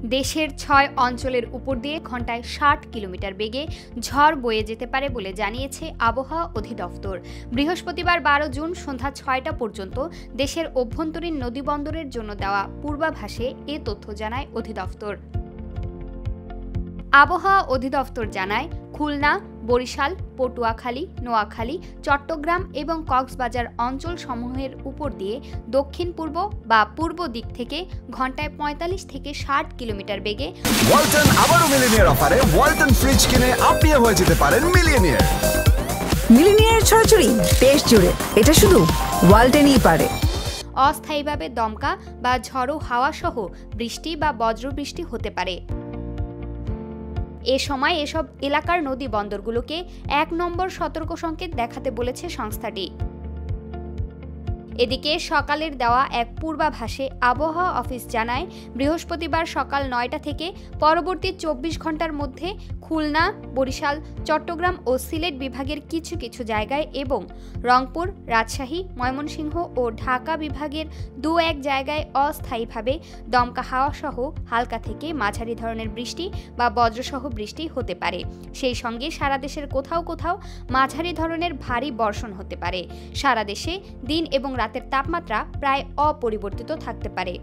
দেশের ৬ অঞ্চলের উপর দিয়ে ঘন্টায় ৬০ কিলোমিটার বেগে ঝড় বয়ে যেতে পারে বলে জানিয়েছে আবহাওয়া অধিদপ্তর। বৃহস্পতিবার ১২ জুন সন্ধ্যা ৬টা পর্যন্ত দেশের অভ্যন্তরীণ নদীবন্দরের জন্য দেওয়া পূর্বাভাসে এ তথ্য জানায় অধিদপ্তর। আবহাওয়া অধিদপ্তর জানায়, খুলনা, বরিশাল, পটুয়াখালী, নোয়াখালী, চট্টগ্রাম এবং কক্সবাজার অঞ্চলসমূহের উপর দিয়ে দক্ষিণ-পূর্ব বা পূর্ব দিক থেকে ঘন্টায় ৪৫ থেকে ৬০ কিলোমিটার বেগে ওয়ালটন আবারও মিলিনিয়ার অফারে ওয়ালটন ফ্রিজ কিনে আপনিও হয়ে যেতে পারেন মিলিয়নিয়ার। মিলিনিয়ার ছড়াছড়ি দেশ জুড়ে, এটা শুধু ওয়ালটনই পারে। অস্থায়ীভাবে দমকা বা ঝড়ো হাওয়া সহ বৃষ্টি বা বজ্রবৃষ্টি হতে পারে। এ সময় এসব এলাকার নদী বন্দরগুলোকে ১ নম্বর সতর্ক সংকেত দেখাতে বলেছে সংস্থাটি। এদিকে সকালের দেওয়া এক পূর্বাভাসে আবহাওয়া অফিস জানায়, বৃহস্পতিবার সকাল ৯টা থেকে পরবর্তী ২৪ ঘন্টার মধ্যে খুলনা, বরিশাল, চট্টগ্রাম ও সিলেট বিভাগের কিছু কিছু জায়গায় এবং রংপুর, রাজশাহী, ময়মনসিংহ ও ঢাকা বিভাগের ২-১ জায়গায় অস্থায়ীভাবে দমকা হাওয়া সহ হালকা থেকে মাঝারি ধরনের বৃষ্টি বা বজ্রসহ বৃষ্টি হতে পারে। সেই সঙ্গে সারা দেশের কোথাও কোথাও মাঝারি ধরনের ভারী বর্ষণ হতে পারে। সারা দেশে দিন এবং রাতের তাপমাত্রা প্রায় অপরিবর্তিত থাকতে পারে।